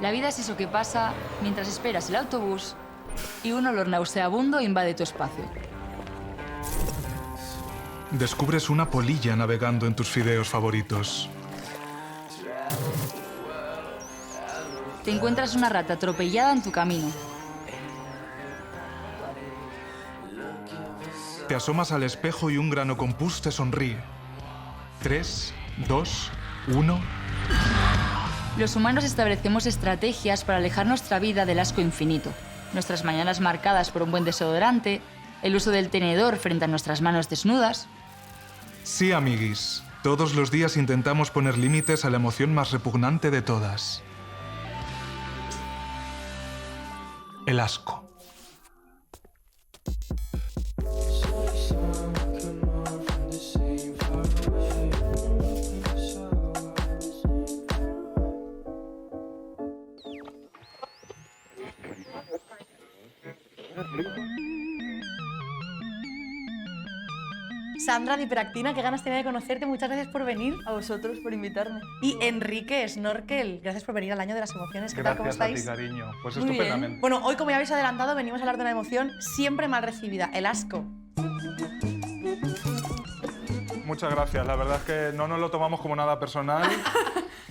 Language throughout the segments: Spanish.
La vida es eso que pasa mientras esperas el autobús y un olor nauseabundo invade tu espacio. Descubres una polilla navegando en tus fideos favoritos. Te encuentras una rata atropellada en tu camino. Te asomas al espejo y un grano con pus te sonríe. 3, 2, 1... Los humanos establecemos estrategias para alejar nuestra vida del asco infinito. Nuestras mañanas marcadas por un buen desodorante, el uso del tenedor frente a nuestras manos desnudas. Sí, amiguis. Todos los días intentamos poner límites a la emoción más repugnante de todas. El asco. Sandra de Hiperactina, qué ganas tenía de conocerte. Muchas gracias por venir. A vosotros por invitarme. Y Enrique Snorkel, gracias por venir al Año de las Emociones. ¿Qué tal? ¿Cómo Gracias a estáis? ti, cariño. Pues Muy estupendamente. bien. Bueno, hoy, como ya habéis adelantado, venimos a hablar de una emoción siempre mal recibida, el asco. Muchas gracias. La verdad es que no nos lo tomamos como nada personal.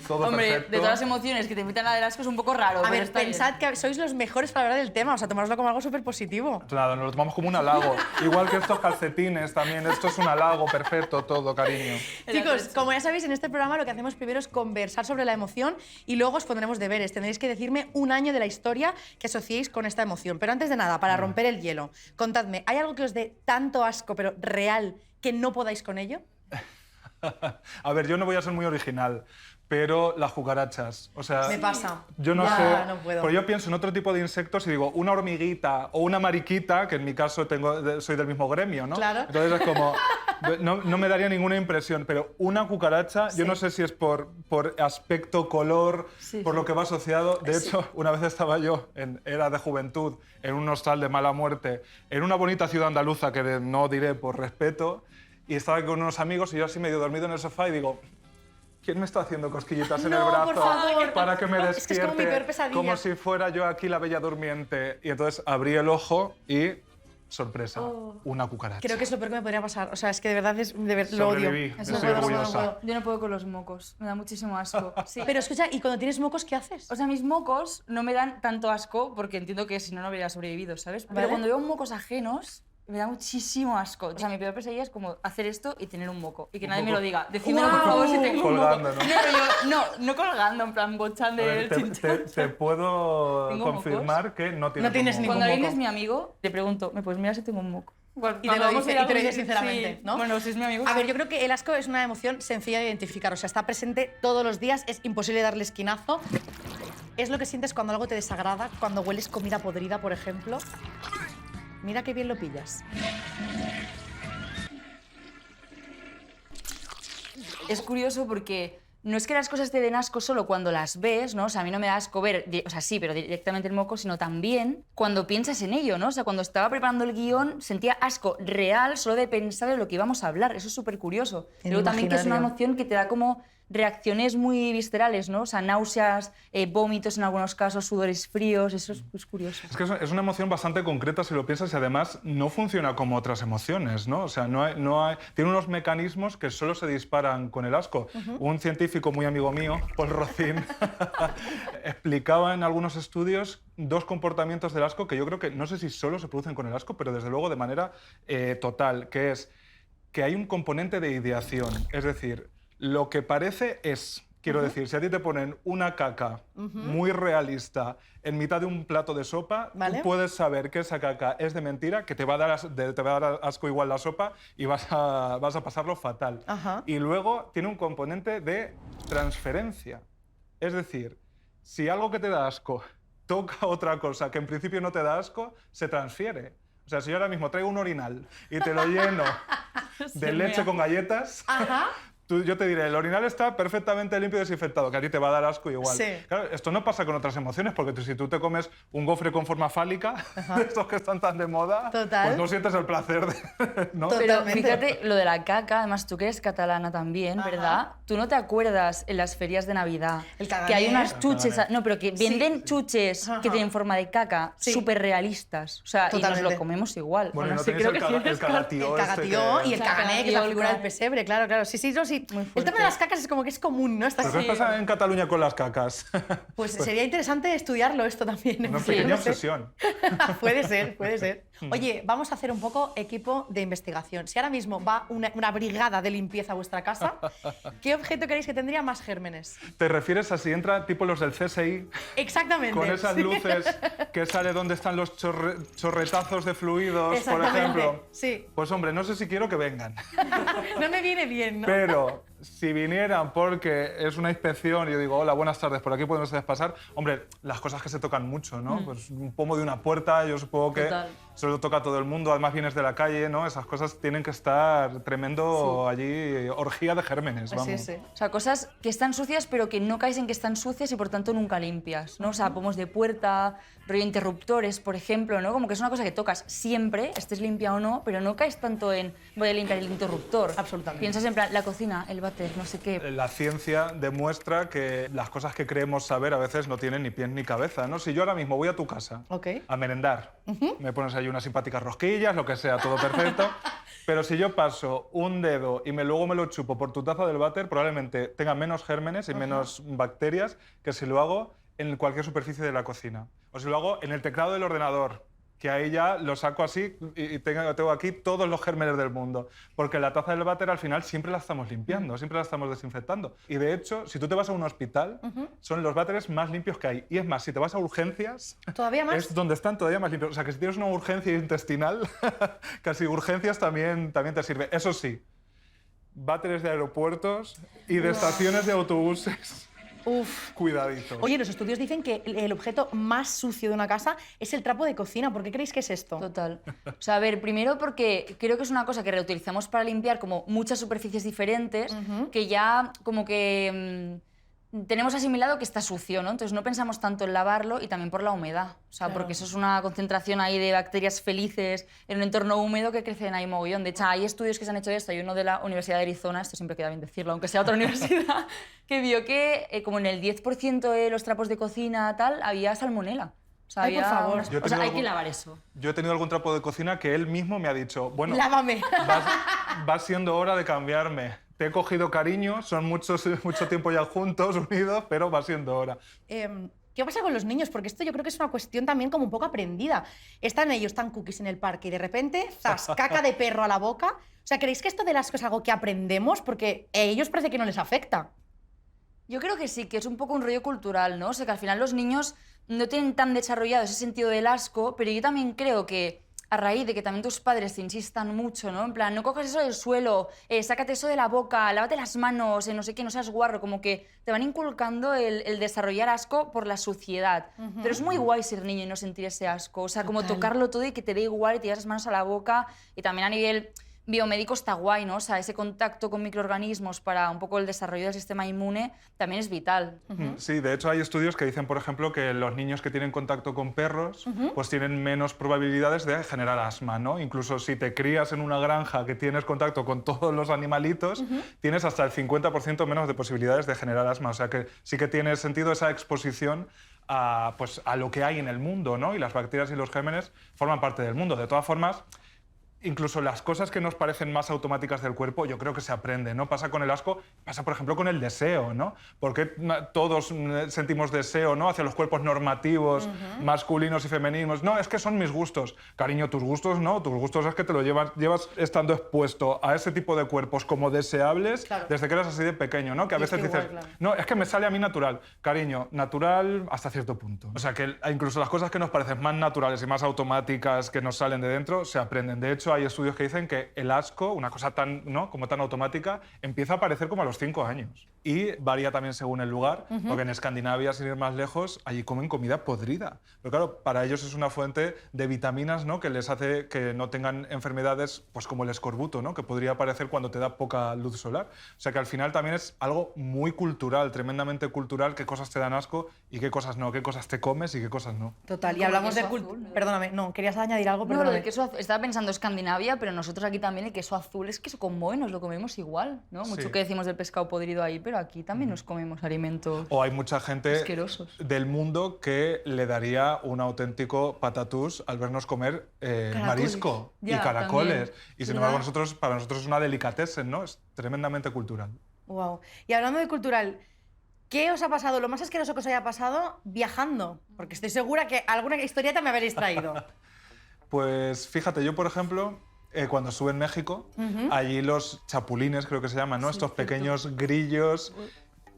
Todo Hombre, perfecto. de todas las emociones que te invitan a del asco es un poco raro. A pero ver, está bien. pensad que sois los mejores para hablar del tema, o sea, tomároslo como algo súper positivo. Nada, nos lo tomamos como un halago. Igual que estos calcetines también. Esto es un halago perfecto todo, cariño. Chicos, como ya sabéis, en este programa lo que hacemos primero es conversar sobre la emoción y luego os pondremos deberes. Tendréis que decirme un año de la historia que asociéis con esta emoción. Pero antes de nada, para romper el hielo, contadme, ¿hay algo que os dé tanto asco, pero real, que no podáis con ello? A ver, yo no voy a ser muy original, pero las cucarachas. O sea, Me pasa. yo no Ya, sé. no puedo. Pero yo pienso en otro tipo de insectos y digo, una hormiguita o una mariquita, que en mi caso soy del mismo gremio, ¿no? Claro. Entonces es como. No me daría ninguna impresión, pero una cucaracha, yo no sé si es por aspecto, color, por lo que va asociado. De hecho, una vez estaba yo en era de juventud, en un hostal de mala muerte, en una bonita ciudad andaluza que no diré por respeto, y estaba con unos amigos y yo así medio dormido en el sofá y digo, ¿quién me está haciendo cosquillitas en el No, por brazo favor. para que me Es que despierte? es como mi peor pesadilla. Como si fuera yo aquí la bella durmiente. Y entonces abrí el ojo y, sorpresa, una cucaracha. Creo que es lo peor que me podría pasar. O sea, es que de verdad lo odio. Sobreviví, No estoy puedo, no orgullosa. puedo. Yo no puedo con los mocos, me da muchísimo asco. Sí. Pero escucha, ¿y cuando tienes mocos qué haces? O sea, mis mocos no me dan tanto asco porque entiendo que si no, no habría sobrevivido, ¿sabes? ¿Vale? Pero cuando veo mocos ajenos, me da muchísimo asco. O sea, mi peor pesadilla es como hacer esto y tener un moco. Y que nadie me lo diga. Decídmelo, por favor, si tengo Colgando, un moco. ¿no? No colgando, en plan, bochando A ver, el te chinchón. puedo ¿Tengo confirmar que no tienes, No tienes un moco. ningún Cuando alguien moco. es mi amigo, le pregunto, ¿me puedes mirar si tengo un moco? Y te lo dice algo, sinceramente, sí. ¿no? Bueno, si es mi amigo. A sí. ver, yo creo que el asco es una emoción sencilla de identificar. O sea, está presente todos los días, es imposible darle esquinazo. Es lo que sientes cuando algo te desagrada, cuando hueles comida podrida, por ejemplo. Mira qué bien lo pillas. Es curioso porque no es que las cosas te den asco solo cuando las ves, ¿no? O sea, a mí no me da asco ver, o sea, sí, pero directamente el moco, sino también cuando piensas en ello, ¿no? O sea, cuando estaba preparando el guión sentía asco real solo de pensar en lo que íbamos a hablar. Eso es súper curioso. El Luego también que es una imaginario. emoción que te da como reacciones muy viscerales, ¿no? O sea, náuseas, vómitos en algunos casos, sudores fríos, eso es curioso. Es que es una emoción bastante concreta si lo piensas y además no funciona como otras emociones, ¿no? O sea, tiene unos mecanismos que solo se disparan con el asco. Un científico muy amigo mío, Paul Rocin, explicaba en algunos estudios dos comportamientos del asco que yo creo que no sé si solo se producen con el asco, pero desde luego de manera total, que es que hay un componente de ideación, es decir, lo que parece es. Quiero decir, si a ti te ponen una caca muy realista en mitad de un plato de sopa, ¿Vale? tú puedes saber que esa caca es de mentira, que te va a dar asco igual la sopa y vas a pasarlo fatal. Ajá. Y luego tiene un componente de transferencia. Es decir, si algo que te da asco toca otra cosa que en principio no te da asco, se transfiere. O sea, si yo ahora mismo traigo un orinal y te lo lleno de leche con galletas, Ajá. Yo te diré, el orinal está perfectamente limpio y desinfectado, que a ti te va a dar asco igual. Sí. Claro, esto no pasa con otras emociones, porque si tú te comes un gofre con forma fálica, de estos que están tan de moda, Total. pues no sientes el placer de... ¿no? Total. Pero Totalmente. fíjate, lo de la caca, además tú que eres catalana también, Ajá. ¿verdad? ¿Tú no te acuerdas en las ferias de Navidad El que hay caganer. unas El chuches, caganer. no, pero que venden chuches Ajá. que tienen forma de caca Sí. súper realistas? O sea, y nos Totalmente. lo comemos igual. Bueno, Bueno, ¿y no sí, tenéis creo que sí. el cagatío El cagatío y el O sea, cagané, que es la cagatío, figura el del pesebre, claro, claro. Sí, sí, no, sí. Muy El fuerte. tema de las cacas es como que es común, ¿no? Está ¿Pero qué así. pasa en Cataluña con las cacas? Pues sería interesante estudiarlo esto también. Una Sí, pequeña no sé. obsesión. Puede ser, puede ser. Oye, vamos a hacer un poco equipo de investigación. Si ahora mismo va una brigada de limpieza a vuestra casa, ¿qué objeto creéis que tendría más gérmenes? ¿Te refieres a si entra tipo los del CSI, Exactamente. con esas sí. luces que sale donde están los chorretazos de fluidos, por Exactamente, ejemplo? sí. Pues hombre, no sé si quiero que vengan. No me viene bien, ¿no? Pero si vinieran porque es una inspección y yo digo, hola, buenas tardes, por aquí podemos ustedes pasar, hombre, las cosas que se tocan mucho, ¿no? Pues un pomo de una puerta, yo supongo que Total. se lo toca a todo el mundo, además vienes de la calle, ¿no? Esas cosas tienen que estar tremendo allí, orgía de gérmenes, vamos. Sí, sí. O sea, cosas que están sucias, pero que no caes en que están sucias y por tanto nunca limpias, ¿no? O sea, pomos de puerta, rollo interruptores, por ejemplo, ¿no? Como que es una cosa que tocas siempre, estés limpia o no, pero no caes tanto en voy a limpiar el interruptor. Absolutamente. Piensas en plan, la cocina, el váter, no sé qué. La ciencia demuestra que las cosas que creemos saber a veces no tienen ni pies ni cabeza, ¿no? Si yo ahora mismo voy a tu casa Ok. a merendar, me pones ahí unas simpáticas rosquillas, lo que sea, todo perfecto, pero si yo paso un dedo y luego me lo chupo por tu taza del váter, probablemente tenga menos gérmenes y menos bacterias que si lo hago en cualquier superficie de la cocina. O si lo hago en el teclado del ordenador, que ahí ya lo saco así y tengo aquí todos los gérmenes del mundo. Porque la taza del váter al final siempre la estamos limpiando, siempre la estamos desinfectando. Y de hecho, si tú te vas a un hospital, son los váteres más limpios que hay. Y es más, si te vas a urgencias, ¿Todavía más? es donde están todavía más limpios. O sea, que si tienes una urgencia intestinal, casi urgencias también te sirve. Eso sí, váteres de aeropuertos y de estaciones de autobuses. Uf. Cuidadito. Oye, los estudios dicen que el objeto más sucio de una casa es el trapo de cocina. ¿Por qué creéis que es esto? Total. O sea, a ver, primero porque creo que es una cosa que reutilizamos para limpiar como muchas superficies diferentes, que ya como que tenemos asimilado que está sucio, ¿no? Entonces no pensamos tanto en lavarlo y también por la humedad. O sea, Claro. porque eso es una concentración ahí de bacterias felices en un entorno húmedo que crecen ahí mogollón. De hecho, hay estudios que se han hecho de esto. Hay uno de la Universidad de Arizona, esto siempre queda bien decirlo, aunque sea otra universidad, que vio que como en el 10% de los trapos de cocina tal, había salmonela. O sea, Ay, por había favor. unas- Yo he O sea, tenido hay que algún- lavar eso. Yo he tenido algún trapo de cocina que él mismo me ha dicho, bueno, Lávame. va siendo hora de cambiarme. Te he cogido cariño, son mucho tiempo ya juntos, unidos, pero va siendo hora. ¿Qué pasa con los niños? Porque esto yo creo que es una cuestión también como un poco aprendida. Están ellos tan cookies en el parque y de repente, ¡zas!, caca de perro a la boca. O sea, ¿creéis que esto del asco es algo que aprendemos? Porque a ellos parece que no les afecta. Yo creo que sí, que es un poco un rollo cultural, ¿no? O sea, que al final los niños no tienen tan desarrollado ese sentido del asco, pero yo también creo que a raíz de que también tus padres te insistan mucho, ¿no? En plan, no cojas eso del suelo, sácate eso de la boca, lávate las manos, no sé qué, no seas guarro, como que te van inculcando el desarrollar asco por la suciedad. Pero es muy guay ser niño y no sentir ese asco, o sea, como Total. tocarlo todo y que te dé igual y te llevas las manos a la boca, y también a nivel biomédico está guay, ¿no? O sea, ese contacto con microorganismos para un poco el desarrollo del sistema inmune también es vital. Sí, de hecho hay estudios que dicen, por ejemplo, que los niños que tienen contacto con perros pues tienen menos probabilidades de generar asma, ¿no? Incluso si te crías en una granja que tienes contacto con todos los animalitos, tienes hasta el 50% menos de posibilidades de generar asma. O sea que sí que tiene sentido esa exposición a, pues, a lo que hay en el mundo, ¿no? Y las bacterias y los gérmenes forman parte del mundo. De todas formas, incluso las cosas que nos parecen más automáticas del cuerpo, yo creo que se aprende, ¿no? Pasa con el asco, pasa, por ejemplo, con el deseo, ¿no? Porque todos sentimos deseo, ¿no? Hacia los cuerpos normativos, masculinos y femeninos. No, es que son mis gustos. Cariño, tus gustos no. Tus gustos es que te lo llevas estando expuesto a ese tipo de cuerpos como deseables Claro. desde que eras así de pequeño, ¿no? Que a Y es veces que dices, igual, claro. no, es que me sale a mí natural. Cariño, natural hasta cierto punto. O sea, que incluso las cosas que nos parecen más naturales y más automáticas que nos salen de dentro se aprenden. De hecho, hay estudios que dicen que el asco, una cosa tan, ¿no? como tan automática, empieza a aparecer como a los 5 años. Y varía también según el lugar, porque en Escandinavia, sin ir más lejos, allí comen comida podrida. Pero claro, para ellos es una fuente de vitaminas, ¿no?, que les hace que no tengan enfermedades pues como el escorbuto, ¿no?, que podría aparecer cuando te da poca luz solar. O sea que al final también es algo muy cultural, tremendamente cultural, qué cosas te dan asco y qué cosas no, qué cosas te comes y qué cosas no. Total, y Como el hablamos de queso cultura. azul, ¿no? Perdóname, no, querías añadir algo, No, lo perdóname. del queso azul. Estaba pensando Escandinavia, pero nosotros aquí también el queso azul es queso con moho y nos lo comemos igual, ¿no? Mucho Sí. que decimos del pescado podrido ahí, pero aquí también nos comemos alimentos. O hay mucha gente Asquerosos. del mundo que le daría un auténtico patatús al vernos comer marisco y Ya, caracoles. también. Y sin ¿Verdad? embargo, para nosotros es una delicatessen, ¿no? Es tremendamente cultural. Wow. Y hablando de cultural, ¿qué os ha pasado? Lo más asqueroso que os haya pasado viajando. Porque estoy segura que alguna historieta me habréis traído. Pues fíjate, yo por ejemplo, cuando estuve en México, allí los chapulines, creo que se llaman, ¿no? Estos pequeños grillos,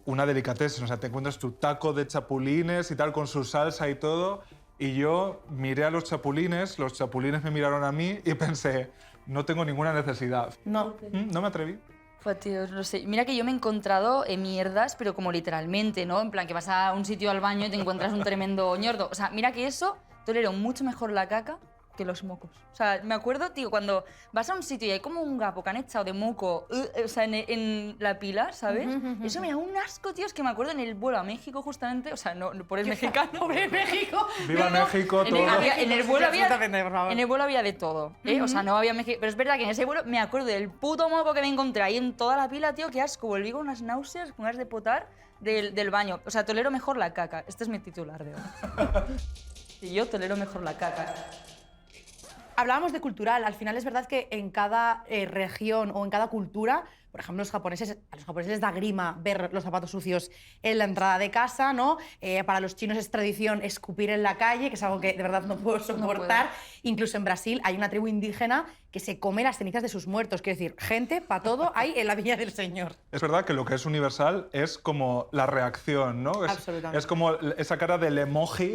una delicatessen. O sea, te encuentras tu taco de chapulines y tal, con su salsa y todo. Y yo miré a los chapulines me miraron a mí y pensé, no tengo ninguna necesidad. No. No me atreví. Pues tío, no sé. Mira que yo me he encontrado mierdas, pero como literalmente, ¿no? En plan, que vas a un sitio al baño y te encuentras un tremendo ñordo. O sea, mira que eso tolero mucho mejor la caca que los mocos. O sea, me acuerdo, tío, cuando vas a un sitio y hay como un gapo que han echado de moco, o sea, en la pila, ¿sabes? Eso me da un asco, tío. Es que me acuerdo en el vuelo a México, justamente, o sea, no por el mexicano. ¡Pobre México! ¡Viva México! En Todo. el vuelo había, Absolutamente, por favor. en el vuelo había de todo, ¿eh? O sea, no había México. Pero es verdad que en ese vuelo me acuerdo del puto moco que me encontré ahí en toda la pila, tío, qué asco. Volví con unas náuseas, con ganas de potar del baño. O sea, tolero mejor la caca. Este es mi titular de hoy. Y yo tolero mejor la caca. Hablábamos de cultural. Al final es verdad que en cada región o en cada cultura, por ejemplo, a los japoneses les da grima ver los zapatos sucios en la entrada de casa, ¿no? Para los chinos es tradición escupir en la calle, que es algo que de verdad no puedo soportar. Incluso en Brasil hay una tribu indígena que se come las cenizas de sus muertos. Quiero decir, gente para todo hay en la Viña del Señor. Es verdad que lo que es universal es como la reacción, ¿no? Absolutamente. Es como esa cara del emoji.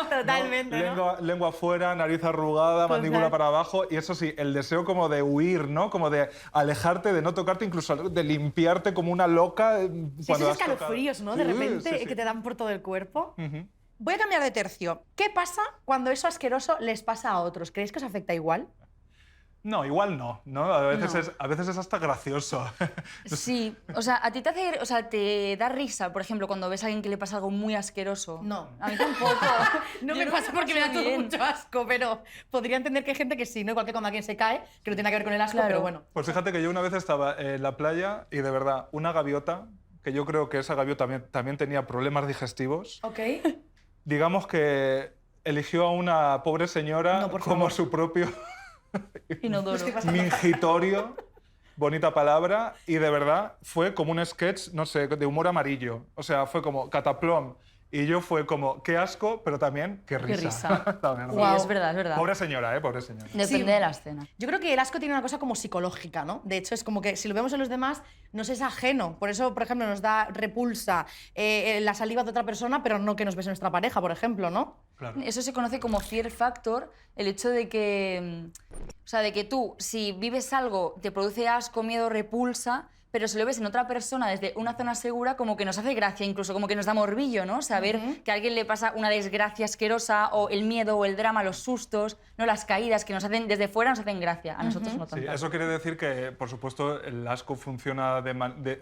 Totalmente, ¿no? Lengua afuera, nariz arrugada, mandíbula para abajo. Y eso sí, el deseo como de huir, ¿no? Como de alejarte, de no tocarte, incluso de limpiarte como una loca. Sí, esos escalofríos, ¿no? De repente sí. que te dan por todo el cuerpo. Ujú. Voy a cambiar de tercio. ¿Qué pasa cuando eso asqueroso les pasa a otros? ¿Creéis que os afecta igual? No, igual no, ¿no? A veces es hasta gracioso. Sí, o sea, a ti te da risa, por ejemplo, cuando ves a alguien que le pasa algo muy asqueroso. No. A mí tampoco. No Yo me creo pasa que porque me da todo bien. mucho asco, pero podría entender que hay gente que sí, ¿no? Igual que cuando alguien se cae, que no tiene que ver con el asco, Claro. pero bueno. Pues fíjate que yo una vez estaba en la playa y de verdad, una gaviota, que yo creo que esa gaviota también tenía problemas digestivos, Ok. digamos que eligió a una pobre señora No, por como favor. su propio Inodoro. mingitorio, bonita palabra, y de verdad fue como un sketch, no sé, de humor amarillo. O sea, fue como cataplom. Y yo fue como, qué asco, pero también qué risa. risa. También, Sí, ¿no? es verdad, es verdad. Pobre señora, pobre señora. Depende Sí. de la escena. Yo creo que el asco tiene una cosa como psicológica, ¿no? De hecho, es como que si lo vemos en los demás, nos es ajeno. Por eso, por ejemplo, nos da repulsa la saliva de otra persona, pero no que nos bese nuestra pareja, por ejemplo, ¿no? Claro. Eso se conoce como fear factor, el hecho de que, o sea, de que tú, si vives algo, te produce asco, miedo, repulsa, pero si lo ves en otra persona desde una zona segura, como que nos hace gracia, incluso como que nos da morbillo, ¿no? Saber que a alguien le pasa una desgracia asquerosa, o el miedo, o el drama, los sustos, ¿no? Las caídas que nos hacen desde fuera nos hacen gracia, a nosotros no Sí, tanto. eso quiere decir que, por supuesto, el asco funciona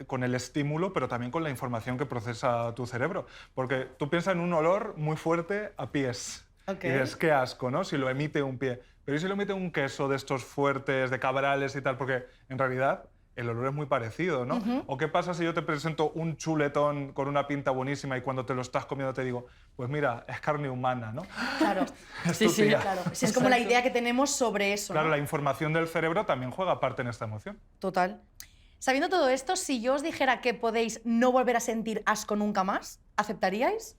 con el estímulo, pero también con la información que procesa tu cerebro. Porque tú piensas en un olor muy fuerte a pies. Ok. Y dices, qué asco, ¿no? Si lo emite un pie. Pero ¿y si lo emite un queso de estos fuertes, de cabrales y tal? Porque, en realidad, el olor es muy parecido, ¿no? ¿O qué pasa si yo te presento un chuletón con una pinta buenísima y cuando te lo estás comiendo te digo, pues mira, es carne humana, ¿no? Claro. Es Sí, tu sí, tía. Claro. Es como la idea que tenemos sobre eso, Claro, ¿no? la información del cerebro también juega parte en esta emoción. Total. Sabiendo todo esto, si yo os dijera que podéis no volver a sentir asco nunca más, ¿aceptaríais?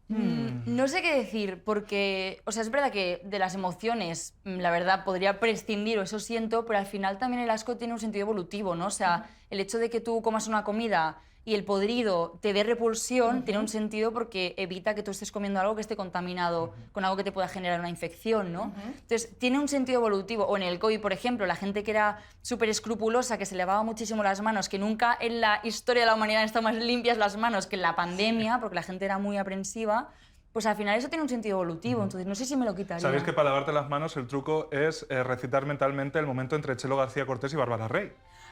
No sé qué decir, porque, o sea, es verdad que de las emociones, la verdad, podría prescindir, o eso siento, pero al final también el asco tiene un sentido evolutivo, ¿no? O sea, el hecho de que tú comas una comida y el podrido te dé repulsión, tiene un sentido porque evita que tú estés comiendo algo que esté contaminado con algo que te pueda generar una infección, ¿no? Entonces, tiene un sentido evolutivo. O en el COVID, por ejemplo, la gente que era súper escrupulosa, que se lavaba muchísimo las manos, que nunca en la historia de la humanidad han estado más limpias las manos que en la pandemia, porque la gente era muy aprensiva, pues al final eso tiene un sentido evolutivo. Entonces, no sé si me lo quitaría. Sabéis que para lavarte las manos el truco es recitar mentalmente el momento entre Chelo García Cortés y Bárbara Rey.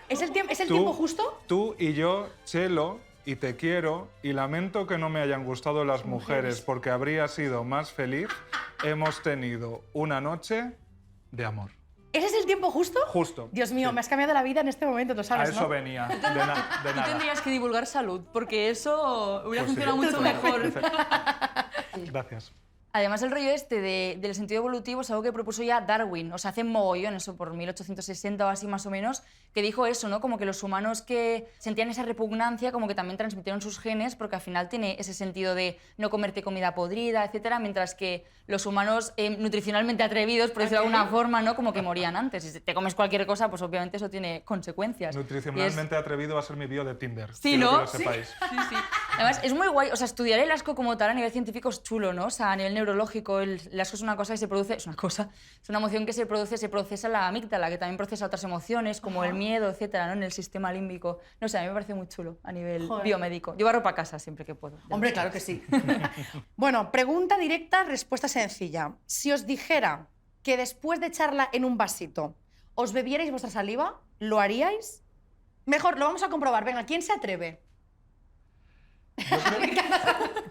¿Es el tiempo justo? Tú y yo, Chelo, y te quiero, y lamento que no me hayan gustado las mujeres porque habría sido más feliz, hemos tenido una noche de amor. ¿Ese es el tiempo justo? Justo. Dios mío, sí. Me has cambiado la vida en este momento, tú sabes, A eso ¿no? venía, de Tú nada. tendrías que divulgar salud, porque eso hubiera Pues sí. funcionado mucho mejor. Gracias. Además, el rollo este del sentido evolutivo es algo que propuso ya Darwin, o sea, hace mogollón, eso por 1860 o así más o menos, que dijo eso, ¿no? Como que los humanos que sentían esa repugnancia, como que también transmitieron sus genes, porque al final tiene ese sentido de no comerte comida podrida, etcétera, mientras que los humanos nutricionalmente atrevidos, por decirlo de alguna forma, ¿no? Como que morían antes. Si te comes cualquier cosa, pues obviamente eso tiene consecuencias. Nutricionalmente atrevido va a ser mi bio de Tinder. Sí, quiero ¿no? que lo sepáis. Sí. Además, es muy guay, o sea, estudiar el asco como tal a nivel científico es chulo, ¿no? O sea, a nivel neurológico, el asco es una cosa que se produce, es una emoción que se procesa la amígdala, que también procesa otras emociones, como el miedo, etcétera, ¿no? En el sistema límbico. No sé, a mí me parece muy chulo a nivel biomédico. Llevo ropa a casa siempre que puedo. Hombre, claro que sí. Bueno, pregunta directa, respuesta sencilla. Si os dijera que después de echarla en un vasito os bebierais vuestra saliva, ¿lo haríais? Mejor, lo vamos a comprobar. Venga, ¿quién se atreve?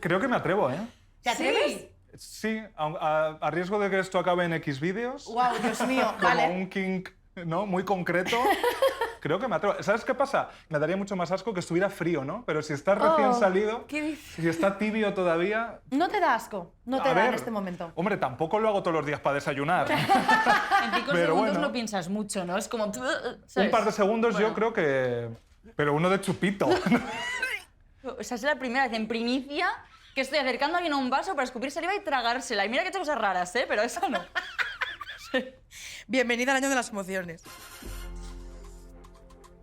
Creo que me atrevo, ¿eh? ¿Te atreves? Sí, a riesgo de que esto acabe en X vídeos, Wow, Dios mío. como Vale. un kink, ¿no? Muy concreto, creo que me atrevo. ¿Sabes qué pasa? Me daría mucho más asco que estuviera frío, ¿no? Pero si está recién salido, ¿qué dices? si está tibio todavía... No te da asco, no te A da en ver, este momento. Hombre, tampoco lo hago todos los días para desayunar. En 5 Pero segundos bueno. lo piensas mucho, ¿no? Es como... ¿sabes? Un par de segundos yo creo que... Pero uno de chupito. Esa es la primera vez en primicia que estoy acercando a alguien a un vaso para escupir saliva y tragársela. Y mira que he hecho cosas raras, ¿eh? Pero eso no. Bienvenida al año de las emociones.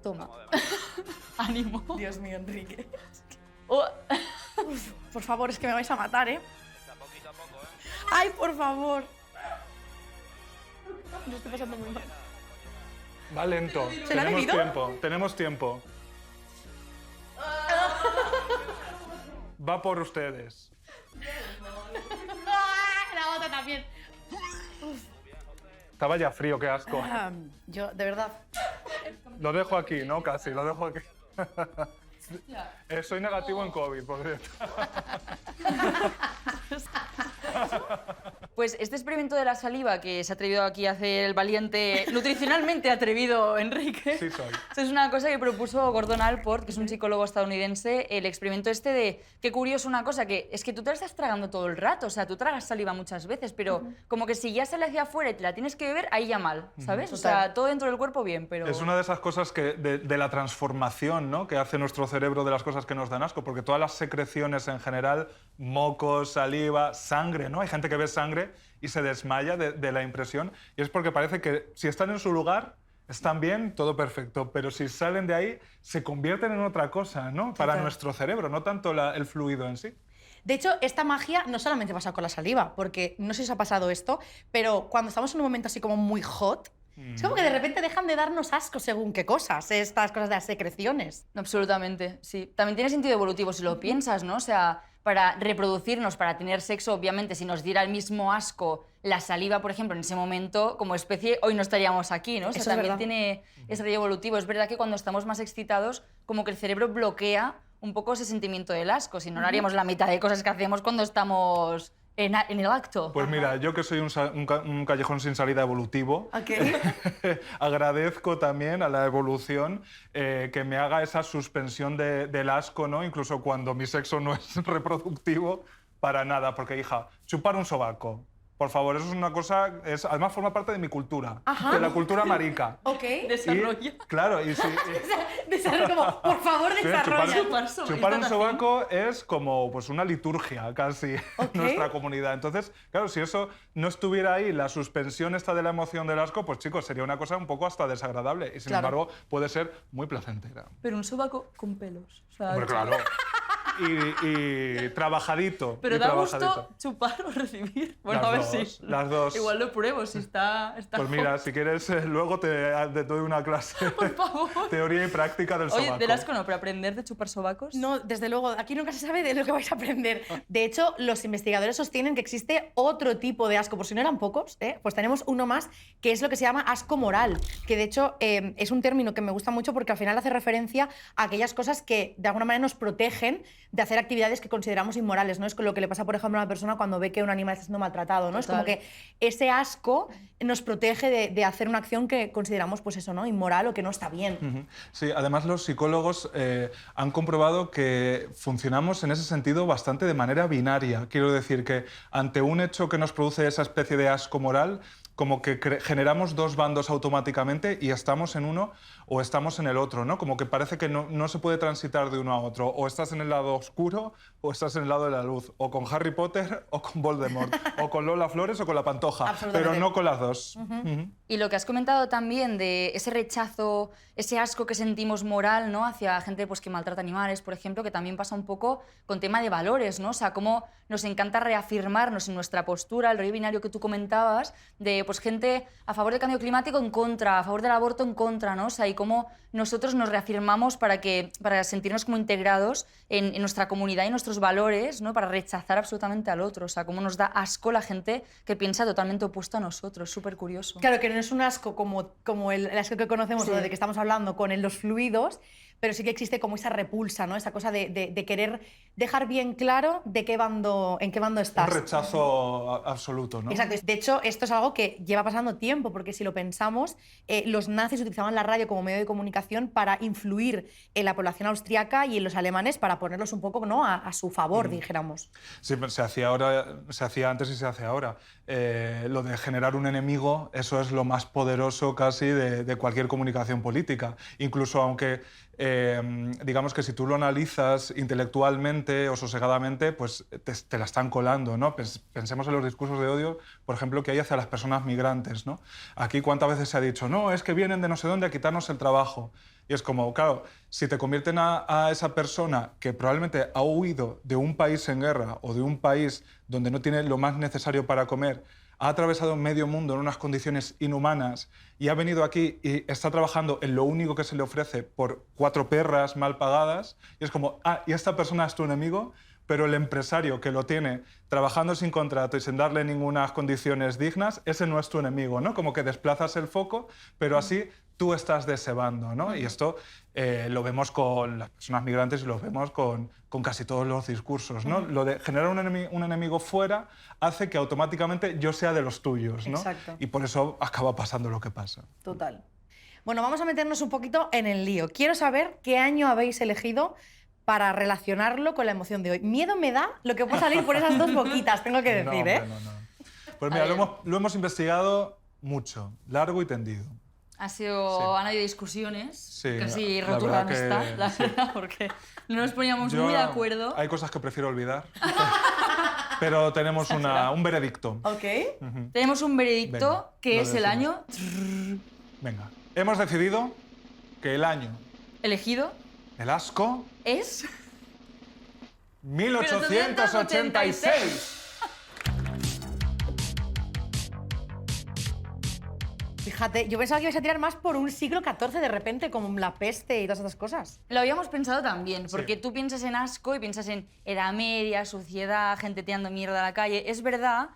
Toma. Ánimo. Dios mío, Enrique. Oh. Por favor, es que me vais a matar, ¿eh? Ay, por favor. Lo estoy pasando muy mal. Va lento. ¿Se lo ha Tenemos bebido? tiempo, tenemos tiempo. Va por ustedes. La otra también. Estaba ya frío, qué asco. Yo, de verdad. Lo dejo aquí, ¿no? Casi, lo dejo aquí. Soy negativo en COVID, por cierto. Pues este experimento de la saliva que se ha atrevido aquí a hacer el valiente, nutricionalmente atrevido Enrique, Sí soy. esto es una cosa que propuso Gordon Allport, que es un psicólogo estadounidense, el experimento este de, qué curioso una cosa, que es que tú te la estás tragando todo el rato, o sea, tú tragas saliva muchas veces, pero como que si ya sale hacia afuera y te la tienes que beber, ahí ya mal, ¿sabes? O sea, todo dentro del cuerpo bien, pero... Es una de esas cosas que, de la transformación, ¿no? Que hace nuestro cerebro de las cosas que nos dan asco, porque todas las secreciones en general, mocos, saliva, sangre, ¿no? Hay gente que ve sangre y se desmaya de la impresión, y es porque parece que si están en su lugar, están bien, todo perfecto, pero si salen de ahí, se convierten en otra cosa, ¿no? Para nuestro cerebro, no tanto el fluido en sí. De hecho, esta magia no solamente pasa con la saliva, porque no sé si os ha pasado esto, pero cuando estamos en un momento así como muy hot, es como que de repente dejan de darnos asco según qué cosas, estas cosas de las secreciones. Absolutamente, sí. También tiene sentido evolutivo si lo piensas, ¿no? O sea, para reproducirnos, para tener sexo, obviamente, si nos diera el mismo asco la saliva, por ejemplo, en ese momento, como especie, hoy no estaríamos aquí, ¿no? O sea, Eso es también verdad. tiene ese rollo evolutivo. Es verdad que cuando estamos más excitados, como que el cerebro bloquea un poco ese sentimiento del asco, si no, no haríamos la mitad de cosas que hacemos cuando estamos en el acto. Pues mira, yo que soy un callejón sin salida evolutivo, agradezco también a la evolución que me haga esa suspensión del asco, ¿no? Incluso cuando mi sexo no es reproductivo, para nada. Porque, hija, chupar un sobaco Por favor, eso es una cosa... además forma parte de mi cultura, Ajá. de la cultura marica. Ok. Desarrolla. Claro, y sí... Desarrolla como, por favor, Sí, desarrolla. chupar un sobaco es como pues, una liturgia casi Ok. en nuestra comunidad. Entonces, claro, si eso no estuviera ahí, la suspensión esta de la emoción del asco, pues chicos, sería una cosa un poco hasta desagradable. Y sin Claro. embargo, puede ser muy placentera. Pero un sobaco con pelos. O sea, Hombre, claro. Y trabajadito. Pero y da trabajadito. gusto chupar o recibir. Bueno, Las a ver dos, si. las dos. Igual lo pruebo si está Pues mira, si quieres, luego te doy una clase Por favor. teoría y práctica del Oye, sobaco. del asco no, pero aprender de chupar sobacos. No, desde luego, aquí nunca se sabe de lo que vais a aprender. De hecho, los investigadores sostienen que existe otro tipo de asco, por si no eran pocos, pues tenemos uno más, que es lo que se llama asco moral, que de hecho es un término que me gusta mucho porque al final hace referencia a aquellas cosas que de alguna manera nos protegen de hacer actividades que consideramos inmorales, ¿no? Es con lo que le pasa, por ejemplo, a una persona cuando ve que un animal está siendo maltratado, ¿no? Es como Total. que ese asco nos protege de hacer una acción que consideramos, pues eso, ¿no? Inmoral o que no está bien. Ujú. Sí, además los psicólogos han comprobado que funcionamos en ese sentido bastante de manera binaria. Quiero decir que ante un hecho que nos produce esa especie de asco moral, como que generamos dos bandos automáticamente y estamos en uno o estamos en el otro, ¿no? Como que parece que no se puede transitar de uno a otro. O estás en el lado oscuro o estás en el lado de la luz. O con Harry Potter o con Voldemort. O con Lola Flores o con la Pantoja. Absolutamente. Pero no con las dos. Ujú. Y lo que has comentado también de ese rechazo, ese asco que sentimos moral, ¿no? Hacia gente pues, que maltrata animales, por ejemplo, que también pasa un poco con tema de valores, ¿no? O sea, cómo nos encanta reafirmarnos en nuestra postura, el rollo binario que tú comentabas, de pues, gente a favor del cambio climático en contra, a favor del aborto en contra, ¿no? O sea, y cómo nosotros nos reafirmamos para sentirnos como integrados en nuestra comunidad y nuestros valores, ¿no? Para rechazar absolutamente al otro. O sea, cómo nos da asco la gente que piensa totalmente opuesto a nosotros. Súper curioso. Claro, que no es un asco como el asco que conocemos Sí. o de que estamos hablando con los fluidos, pero sí que existe como esa repulsa, ¿no? Esa cosa de querer dejar bien claro en qué bando Un estás. rechazo absoluto, ¿no? Exacto. De hecho, esto es algo que lleva pasando tiempo, porque si lo pensamos, los nazis utilizaban la radio como medio de comunicación para influir en la población austriaca y en los alemanes para ponerlos un poco, ¿no? a su favor, dijéramos. Sí, pero se hacía antes y se hace ahora. Lo de generar un enemigo, eso es lo más poderoso casi de cualquier comunicación política. Incluso aunque, digamos que si tú lo analizas intelectualmente o sosegadamente, pues te la están colando, ¿no? Pensemos en los discursos de odio, por ejemplo, que hay hacia las personas migrantes, ¿no? Aquí cuántas veces se ha dicho, no, es que vienen de no sé dónde a quitarnos el trabajo. Y es como, claro, si te convierten a esa persona que probablemente ha huido de un país en guerra o de un país donde no tiene lo más necesario para comer, ha atravesado medio mundo en unas condiciones inhumanas y ha venido aquí y está trabajando en lo único que se le ofrece por 4 perras mal pagadas, y es como, y esta persona es tu enemigo, pero el empresario que lo tiene trabajando sin contrato y sin darle ninguna condiciones dignas, ese no es tu enemigo, ¿no? Como que desplazas el foco, pero así tú estás de ese bando, ¿no? Y esto lo vemos con las personas migrantes y lo vemos con casi todos los discursos, ¿no? Lo de generar un enemigo fuera hace que automáticamente yo sea de los tuyos, ¿no? Exacto. Y por eso acaba pasando lo que pasa. Total. Bueno, vamos a meternos un poquito en el lío. Quiero saber qué año habéis elegido para relacionarlo con la emoción de hoy. Miedo me da lo que puede salir por esas dos boquitas, tengo que decir, No, ¿eh? hombre, no. Pues mira, lo hemos investigado mucho, largo y tendido. Han habido discusiones, Sí, casi la rotura verdad que amistad, la sí. verdad, porque no nos poníamos muy de acuerdo. Hay cosas que prefiero olvidar, pero tenemos un veredicto. Ok. Tenemos un veredicto Venga, que lo es el decimos. año Venga, hemos decidido que el año elegido del asco es 1886. Fíjate, yo pensaba que ibas a tirar más por un siglo XIV de repente, como la peste y todas esas cosas. Lo habíamos pensado también, porque Sí. tú piensas en asco y piensas en Edad Media, suciedad, gente tirando mierda a la calle. Es verdad,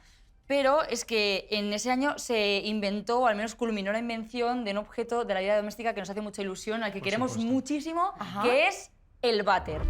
pero es que en ese año se inventó, o al menos culminó la invención de un objeto de la vida doméstica que nos hace mucha ilusión, al que Por queremos supuesto. muchísimo, Ajá. que es el váter.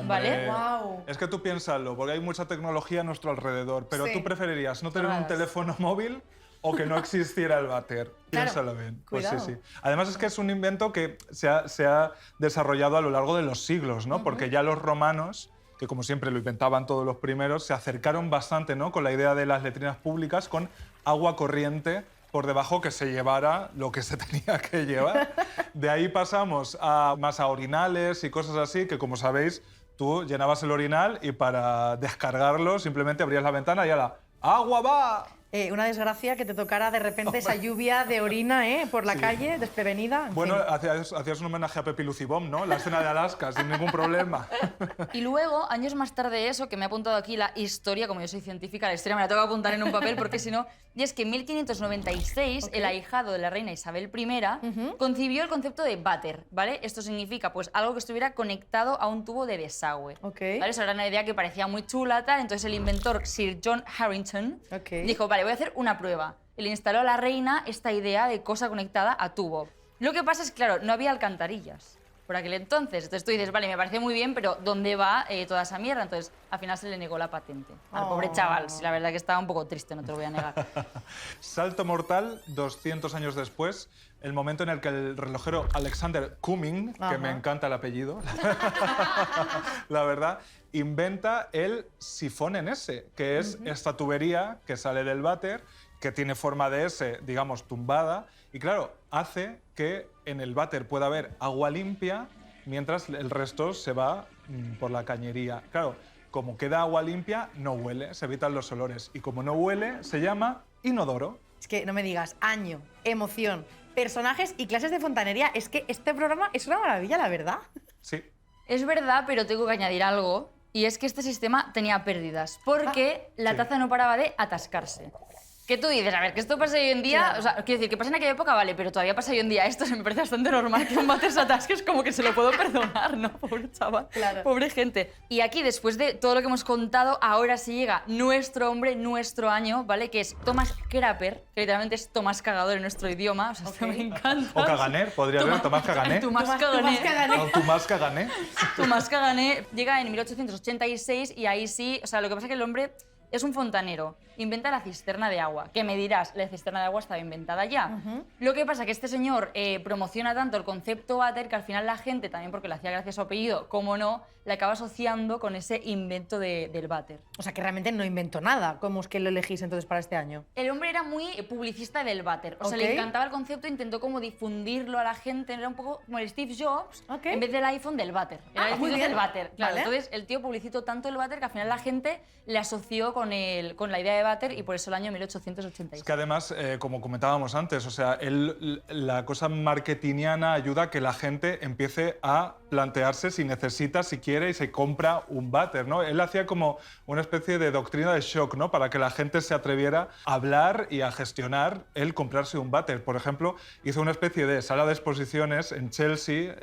¿Vale? Guau. Es que tú piénsalo, porque hay mucha tecnología a nuestro alrededor, pero Sí. tú preferirías no tener un Chorradas. teléfono móvil o que no existiera el váter. Claro. Piénsalo bien. Pues sí, Cuidado. sí. Además es que es un invento que se ha desarrollado a lo largo de los siglos, ¿no? Porque ya los romanos, que como siempre lo inventaban todos los primeros, se acercaron bastante, ¿no?, con la idea de las letrinas públicas con agua corriente por debajo que se llevara lo que se tenía que llevar. De ahí pasamos más a orinales y cosas así, que como sabéis, tú llenabas el orinal y para descargarlo simplemente abrías la ventana y ¡ala! ¡Agua va! Una desgracia que te tocara de repente esa lluvia de orina por la calle, desprevenida. Bueno, hacías un homenaje a Pepi Lucibom, ¿no? La escena de Alaska, sin ningún problema. Y luego, años más tarde de eso, que me ha apuntado aquí la historia, como yo soy científica, la historia me la tengo que apuntar en un papel porque si no... Y es que en 1596, el ahijado de la reina Isabel I concibió el concepto de váter, ¿vale? Esto significa pues algo que estuviera conectado a un tubo de desagüe. ¿Vale? Eso era una idea que parecía muy chula, tal. Entonces el inventor Sir John Harrington dijo, vale, voy a hacer una prueba. Y le instaló a la reina esta idea de cosa conectada a tubo. Lo que pasa es que, claro, no había alcantarillas por aquel entonces. Entonces tú dices, vale, me parece muy bien, pero ¿dónde va toda esa mierda? Entonces, al final se le negó la patente al pobre chaval. Sí, la verdad que estaba un poco triste, no te lo voy a negar. Salto mortal, 200 años después, el momento en el que el relojero Alexander Cumming, que me encanta el apellido, la verdad, inventa el sifón en S, que es esta tubería que sale del váter, que tiene forma de S, digamos, tumbada, y claro, hace que en el váter pueda haber agua limpia mientras el resto se va por la cañería. Claro, como queda agua limpia, no huele, se evitan los olores. Y como no huele, se llama inodoro. Es que no me digas, año, emoción, personajes y clases de fontanería. Es que este programa es una maravilla, la verdad. Sí. Es verdad, pero tengo que añadir algo. Y es que este sistema tenía pérdidas, porque la taza no paraba de atascarse. Que tú dices, a ver, que esto pasa hoy en día, Claro. o sea, quiero decir, que pasa en aquella época, vale, pero todavía pasa hoy en día esto, se me parece bastante normal que un váter se atasque, es como que se lo puedo perdonar, ¿no? Pobre chaval, Claro. pobre gente. Y aquí, después de todo lo que hemos contado, ahora sí llega nuestro hombre, nuestro año, ¿vale? Que es Thomas Crapper, que literalmente es Tomás Cagador en nuestro idioma, o sea, esto me encanta. O Caganer, podría haber, Tomás Cagané. Tomás Tomás Cagané. Cagané. O Tomás Cagané. Tomás Cagané llega en 1886 y ahí sí, o sea, lo que pasa es que el hombre es un fontanero, inventa la cisterna de agua. Que me dirás, la cisterna de agua estaba inventada ya. Lo que pasa es que este señor promociona tanto el concepto váter que al final la gente, también porque le hacía gracia su apellido, como no, le acaba asociando con ese invento del váter. O sea, que realmente no inventó nada. ¿Cómo es que lo elegís entonces para este año? El hombre era muy publicista del váter, o sea, le encantaba el concepto, intentó como difundirlo a la gente, era un poco como el Steve Jobs, en vez del iPhone del váter. Era el muy Steve bien. del váter, claro. Vale. Entonces el tío publicitó tanto el váter que al final la gente le asoció con la idea de váter y por eso el año 1886. Es que además, como comentábamos antes, o sea, la cosa marketingiana ayuda a que la gente empiece a plantearse si necesita, si quiere y se compra un váter, ¿no? Él hacía como una especie de doctrina de shock, ¿no? Para que la gente se atreviera a hablar y a gestionar el comprarse un váter. Por ejemplo, hizo una especie de sala de exposiciones en Chelsea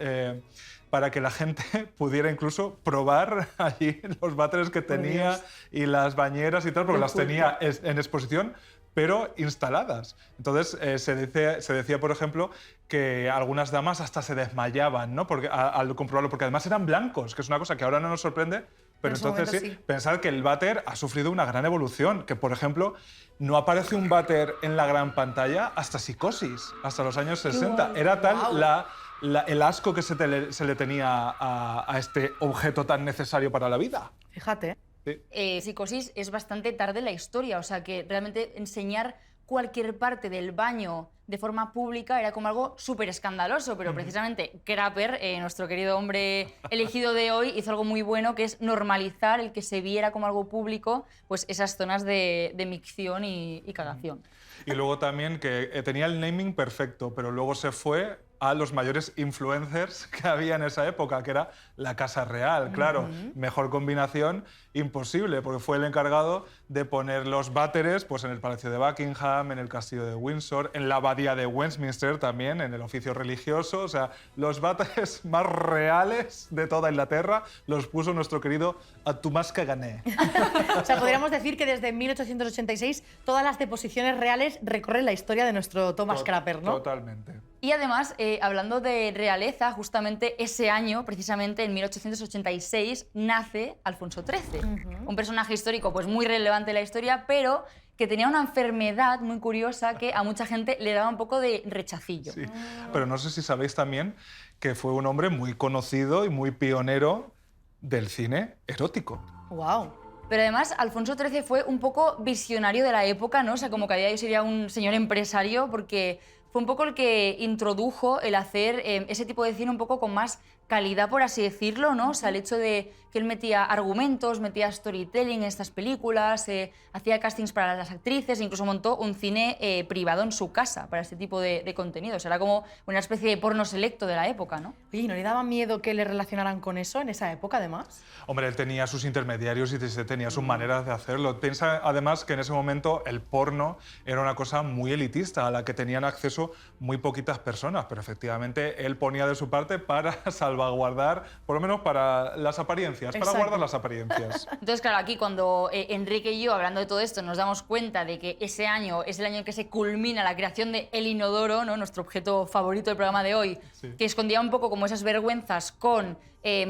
para que la gente pudiera incluso probar allí los váteres que tenía y las bañeras y tal, porque las tenía en exposición, pero instaladas. Entonces, se decía, por ejemplo, que algunas damas hasta se desmayaban, ¿no? Porque, al comprobarlo, porque además eran blancos, que es una cosa que ahora no nos sorprende, pero En su entonces momento sí, sí. pensar que el váter ha sufrido una gran evolución, que, por ejemplo, no aparece un váter en la gran pantalla hasta Psicosis, hasta los años 60. Era tal el asco que se le tenía a este objeto tan necesario para la vida. Fíjate. Sí. Psicosis es bastante tarde en la historia, o sea que realmente enseñar cualquier parte del baño de forma pública era como algo súper escandaloso, pero precisamente Crapper, nuestro querido hombre elegido de hoy, hizo algo muy bueno, que es normalizar el que se viera como algo público pues esas zonas de micción y cagación. Y luego también que tenía el naming perfecto, pero luego se fue a los mayores influencers que había en esa época, que era la Casa Real. Claro, mejor combinación imposible, porque fue el encargado de poner los váteres pues, en el Palacio de Buckingham, en el Castillo de Windsor, en la Abadía de Westminster también, en el oficio religioso. O sea, los váteres más reales de toda Inglaterra los puso nuestro querido Tomás Cagané. O sea, podríamos decir que desde 1886 todas las deposiciones reales recorren la historia de nuestro Thomas Crapper, ¿no? Totalmente. Y además, hablando de realeza, justamente ese año, precisamente en 1886, nace Alfonso XIII. Un personaje histórico pues, muy relevante en la historia, pero que tenía una enfermedad muy curiosa que a mucha gente le daba un poco de rechacillo. Sí. Pero no sé si sabéis también que fue un hombre muy conocido y muy pionero del cine erótico. ¡Wow! Pero además, Alfonso XIII fue un poco visionario de la época, ¿no? O sea, como que a día de hoy sería un señor empresario porque fue un poco el que introdujo el hacer ese tipo de cine un poco con más calidad, por así decirlo, ¿no? O sea, el hecho de que él metía argumentos, metía storytelling en estas películas, hacía castings para las actrices, incluso montó un cine privado en su casa para este tipo de contenidos. Era como una especie de porno selecto de la época, ¿no? Oye, ¿y no le daba miedo que le relacionaran con eso en esa época, además? Hombre, él tenía sus intermediarios y tenía sus maneras de hacerlo. Piensa, además, que en ese momento el porno era una cosa muy elitista, a la que tenían acceso muy poquitas personas, pero efectivamente él ponía de su parte para salvaguardar, por lo menos para las apariencias, para Exacto. guardar las apariencias. Entonces, claro, aquí cuando Enrique y yo, hablando de todo esto, nos damos cuenta de que ese año es el año en que se culmina la creación de El Inodoro, ¿no? Nuestro objeto favorito del programa de hoy, Sí. que escondía un poco como esas vergüenzas con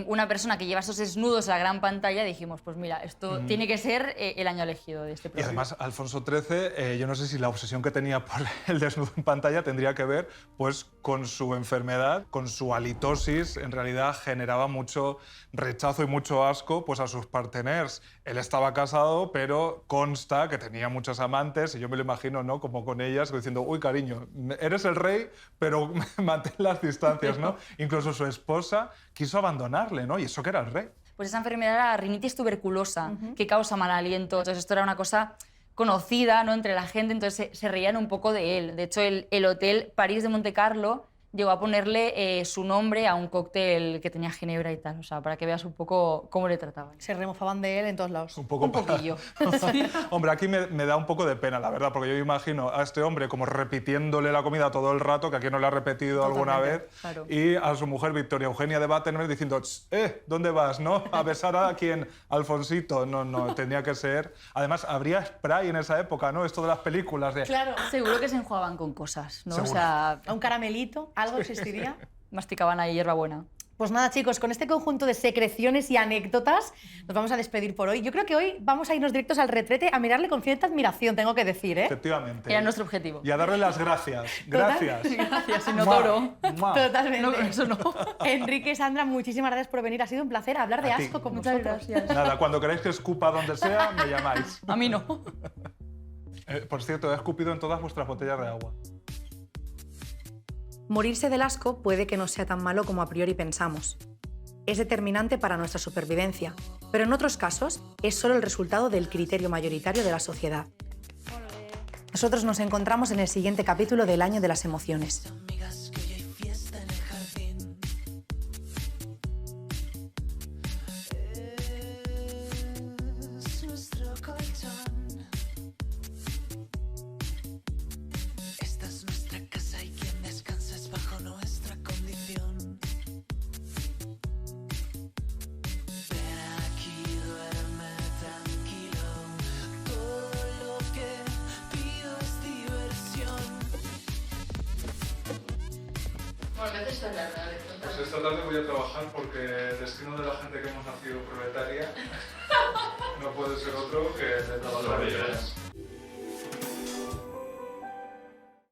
una persona que lleva esos desnudos a la gran pantalla, dijimos, pues mira, esto tiene que ser el año elegido de este Y programa. además, Alfonso XIII, yo no sé si la obsesión que tenía por el desnudo en pantalla tendría que ver pues, con su enfermedad, con su halitosis. En realidad generaba mucho rechazo y mucho asco pues, a sus parteners. Él estaba casado, pero consta que tenía muchas amantes, y yo me lo imagino, ¿no? Como con ellas, diciendo, uy, cariño, eres el rey, pero mantén las distancias, ¿no? Incluso su esposa quiso abandonarle, ¿no? Y eso que era el rey. Pues esa enfermedad era la rinitis tuberculosa, que causa mal aliento. Entonces esto era una cosa conocida, ¿no? Entre la gente, entonces se reían un poco de él. De hecho, el Hotel París de Monte Carlo llegó a ponerle su nombre a un cóctel que tenía ginebra y tal, o sea, para que veas un poco cómo le trataban. Se remofaban de él en todos lados. Un poco Un poquillo. Hombre, aquí me da un poco de pena, la verdad, porque yo imagino a este hombre como repitiéndole la comida todo el rato, que aquí no le ha repetido alguna Totalmente, vez, claro. y a su mujer Victoria Eugenia de Battenberg diciendo, ¿dónde vas, no? A besar a quien, Alfonsito. No, tenía que ser. Además, habría spray en esa época, ¿no? Esto de las películas de... Claro. Seguro que se enjuagan con cosas, ¿no? O Seguro. sea, ¿A un caramelito? ¿Algo existiría? masticaban ahí hierbabuena. Pues nada, chicos, con este conjunto de secreciones y anécdotas nos vamos a despedir por hoy. Yo creo que hoy vamos a irnos directos al retrete a mirarle con cierta admiración, tengo que decir, ¿eh? Efectivamente. Era nuestro objetivo. Y a darle las gracias. Gracias. Gracias, Inodoro. Mua. Totalmente. No, eso no. Enrique, Sandra, muchísimas gracias por venir. Ha sido un placer hablar de A ti. asco con Muchas vosotros. gracias. Nada, cuando queráis que escupa donde sea, me llamáis. A mí no. Por cierto, he escupido en todas vuestras botellas de agua. Morirse del asco puede que no sea tan malo como a priori pensamos. Es determinante para nuestra supervivencia, pero en otros casos es solo el resultado del criterio mayoritario de la sociedad. Nosotros nos encontramos en el siguiente capítulo del Año de las Emociones. Pues esta tarde voy a trabajar porque el destino de la gente que hemos nacido proletaria no puede ser otro que el de trabajar.